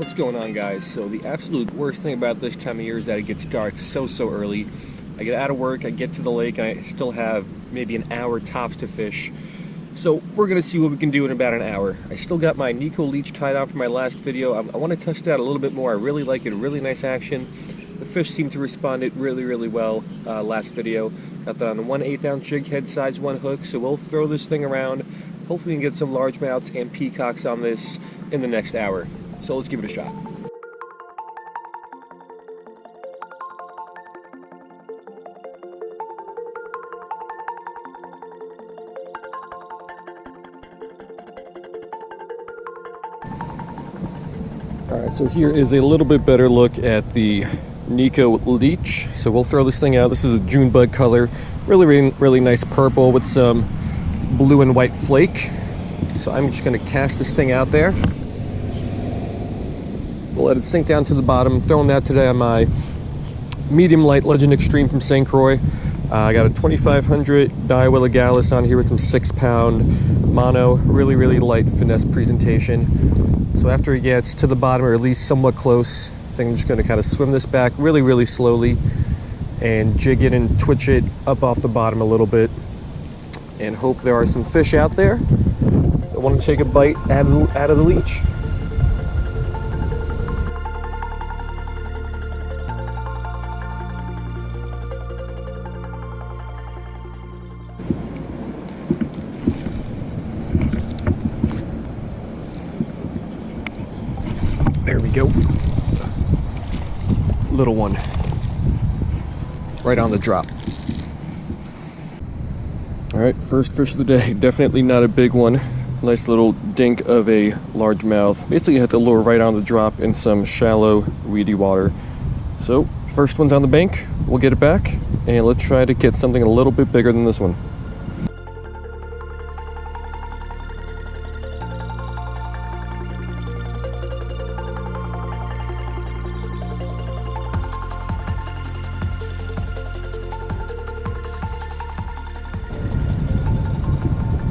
What's going on, guys? So the absolute worst thing about this time of year is that it gets dark so early. I get out of work, I get to the lake, and I still have maybe an hour tops to fish. So we're gonna see what we can do in about an hour. I still got my Nikko Leech tied on from my last video. I want to test it out a little bit more. I really like it, really nice action. The fish seem to respond it really well last video. Got that on a 1/8 ounce jig head size 1 hook, so we'll throw this thing around. Hopefully we can get some largemouths and peacocks on this in the next hour. So let's give it a shot. Alright, so here is a little bit better look at the Nikko Leech. So we'll throw this thing out. This is a June bug color. Really nice purple with some blue and white flake. So I'm just going to cast this thing out there. We'll let it sink down to the bottom. I'm throwing that today on my medium light Legend Extreme from St. Croix. I got a 2500 Daiwa Legalis on here with some 6-pound mono. Really light finesse presentation. So after it gets to the bottom, or at least somewhat close, I think I'm just going to kind of swim this back really slowly and jig it and twitch it up off the bottom a little bit and hope there are some fish out there that want to take a bite out of the leech. There we go. Little one. Right on the drop. Alright, first fish of the day. Definitely not a big one. Nice little dink of a largemouth. Basically hit the lure right on the drop in some shallow, weedy water. So, first one's on the bank. We'll get it back, and let's try to get something a little bit bigger than this one.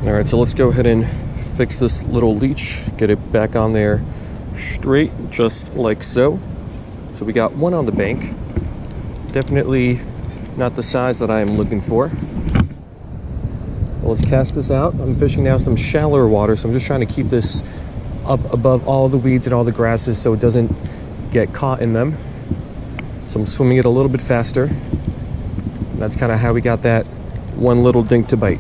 Alright, so let's go ahead and fix this little leech, get it back on there straight, just like so. So we got one on the bank. Definitely not the size that I am looking for. Well, let's cast this out. I'm fishing now some shallower water, so I'm just trying to keep this up above all the weeds and all the grasses so it doesn't get caught in them. So I'm swimming it a little bit faster. And that's kind of how we got that one little dink to bite.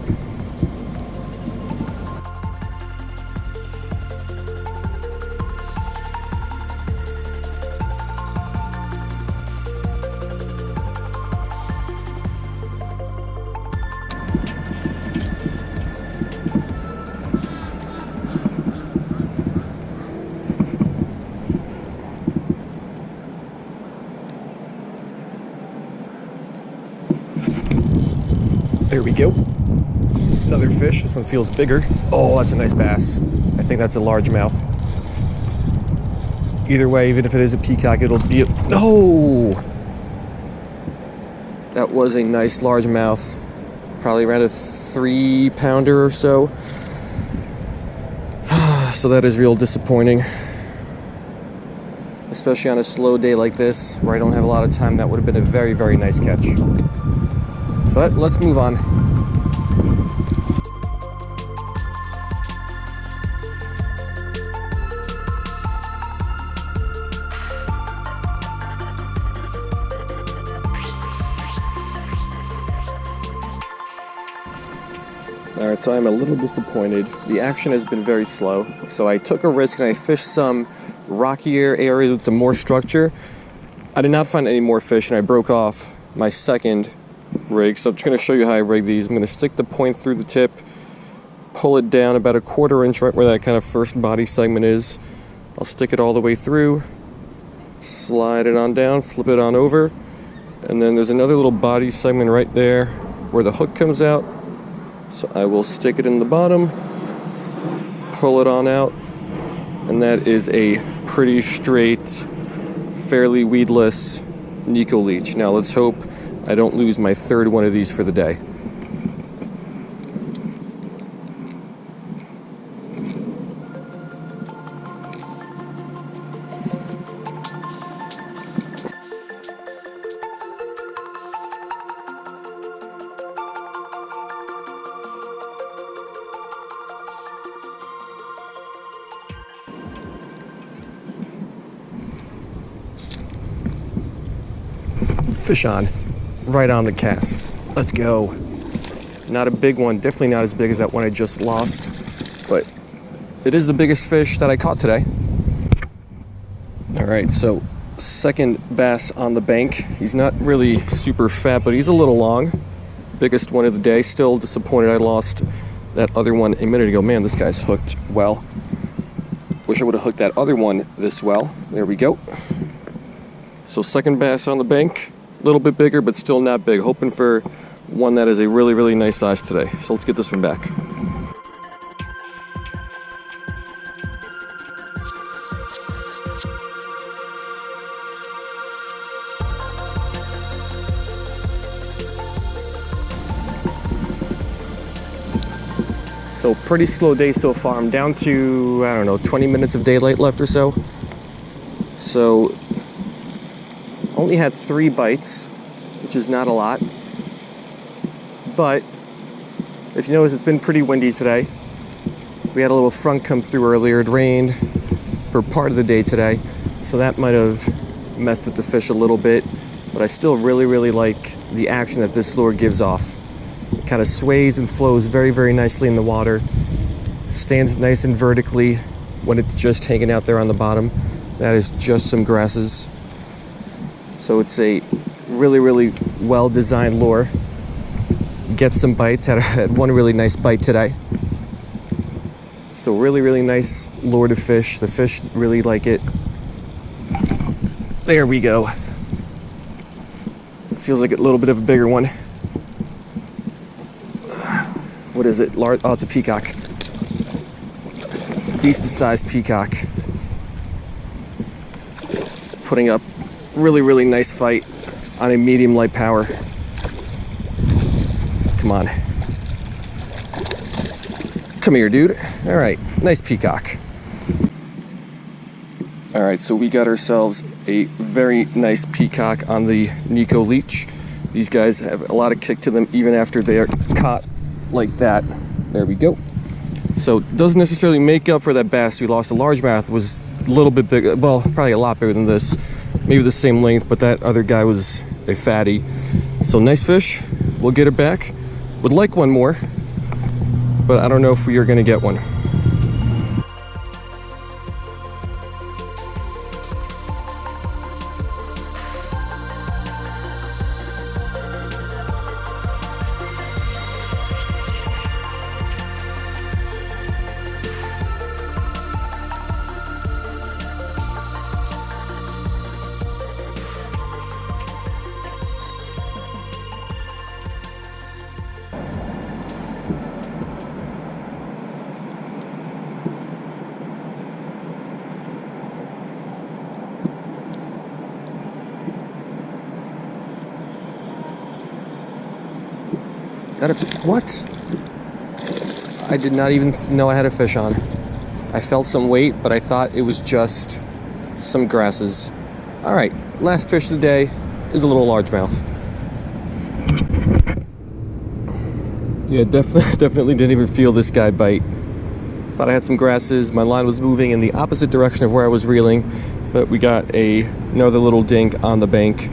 There we go. Another fish. This one feels bigger. Oh, that's a nice bass. I think that's a largemouth. Either way, even if it is a peacock, it'll be a... No! That was a nice largemouth. Probably around a 3-pounder or so. So that is real disappointing. Especially on a slow day like this, where I don't have a lot of time. That would have been a very nice catch. But let's move on. Alright, so I'm a little disappointed. The action has been very slow. So I took a risk and I fished some rockier areas with some more structure. I did not find any more fish and I broke off my second rig. So I'm just going to show you how I rig these. I'm going to stick the point through the tip, pull it down about a 1/4 inch right where that kind of first body segment is. I'll stick it all the way through, slide it on down, flip it on over, and then there's another little body segment right there where the hook comes out. So I will stick it in the bottom, pull it on out, and that is a pretty straight, fairly weedless Nikko Leech. Now let's hope I don't lose my third one of these for the day. Fish on. Right on the cast. Let's go. Not a big one. Definitely not as big as that one I just lost. But it is the biggest fish that I caught today. All right, so second bass on the bank. He's not really super fat, but he's a little long. Biggest one of the day. Still disappointed I lost that other one a minute ago. Man, this guy's hooked well. Wish I would have hooked that other one this well. There we go. So second bass on the bank. A little bit bigger, but still not big. Hoping for one that is a really, really nice size today. So let's get this one back. So pretty slow day so far. I'm down to, I don't know, 20 minutes of daylight left or so. So only had 3 bites, which is not a lot. But if you notice, it's been pretty windy today. We had a little front come through earlier. It rained for part of the day today, so that might have messed with the fish a little bit. But I still really, really like the action that this lure gives off. It kind of sways and flows very, very nicely in the water. Stands nice and vertically when it's just hanging out there on the bottom. That is just some grasses. So it's a really, really well-designed lure. Gets some bites. Had one really nice bite today. So really, really nice lure to fish. The fish really like it. There we go. Feels like a little bit of a bigger one. What is it? Oh, it's a peacock. Decent sized peacock. Putting up really, really nice fight on a medium light power. Come on. Come here, dude. All right, nice peacock. All right, so we got ourselves a very nice peacock on the Nikko Leech. These guys have a lot of kick to them even after they are caught like that. There we go. So doesn't necessarily make up for that bass we lost. The largemouth was a little bit bigger, well, probably a lot bigger than this. Maybe the same length, but that other guy was a fatty. So nice fish. We'll get it back. Would like one more, but I don't know if we are going to get one. What? I did not even know I had a fish on. I felt some weight, but I thought it was just some grasses. All right, last fish of the day is a little largemouth. Yeah, definitely didn't even feel this guy bite. Thought I had some grasses. My line was moving in the opposite direction of where I was reeling, but we got another little dink on the bank.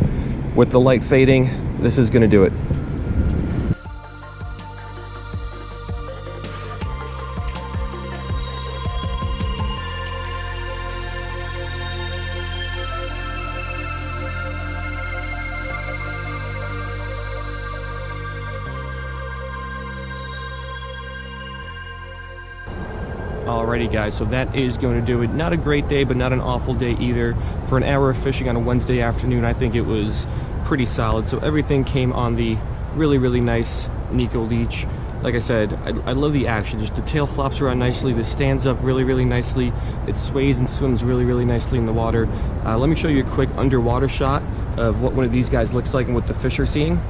With the light fading, this is gonna do it. Alrighty guys, so that is going to do it. Not a great day, but not an awful day either. For an hour of fishing on a Wednesday afternoon, I think it was pretty solid. So everything came on the really, really nice Nikko Leech. Like I said, I love the action. Just the tail flops around nicely. This stands up really, really nicely. It sways and swims really, really nicely in the water. Let me show you a quick underwater shot of what one of these guys looks like and what the fish are seeing.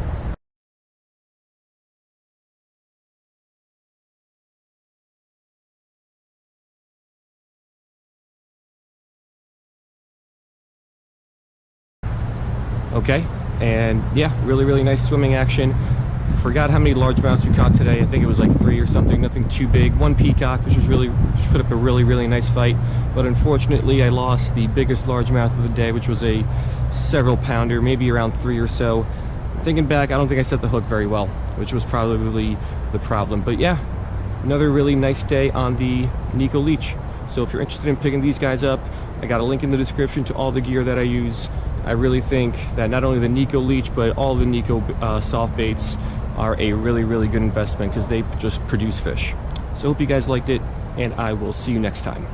Okay, and yeah, really, really nice swimming action. Forgot how many largemouths we caught today. I think it was like 3 or something, nothing too big. One peacock, which put up a really, really nice fight. But unfortunately, I lost the biggest largemouth of the day, which was a several pounder, maybe around 3 or so. Thinking back, I don't think I set the hook very well, which was probably the problem. But yeah, another really nice day on the Nikko Leech. So if you're interested in picking these guys up, I got a link in the description to all the gear that I use. I really think that not only the Nikko Leech, but all the Nikko soft baits are a really good investment because they just produce fish. So I hope you guys liked it, and I will see you next time.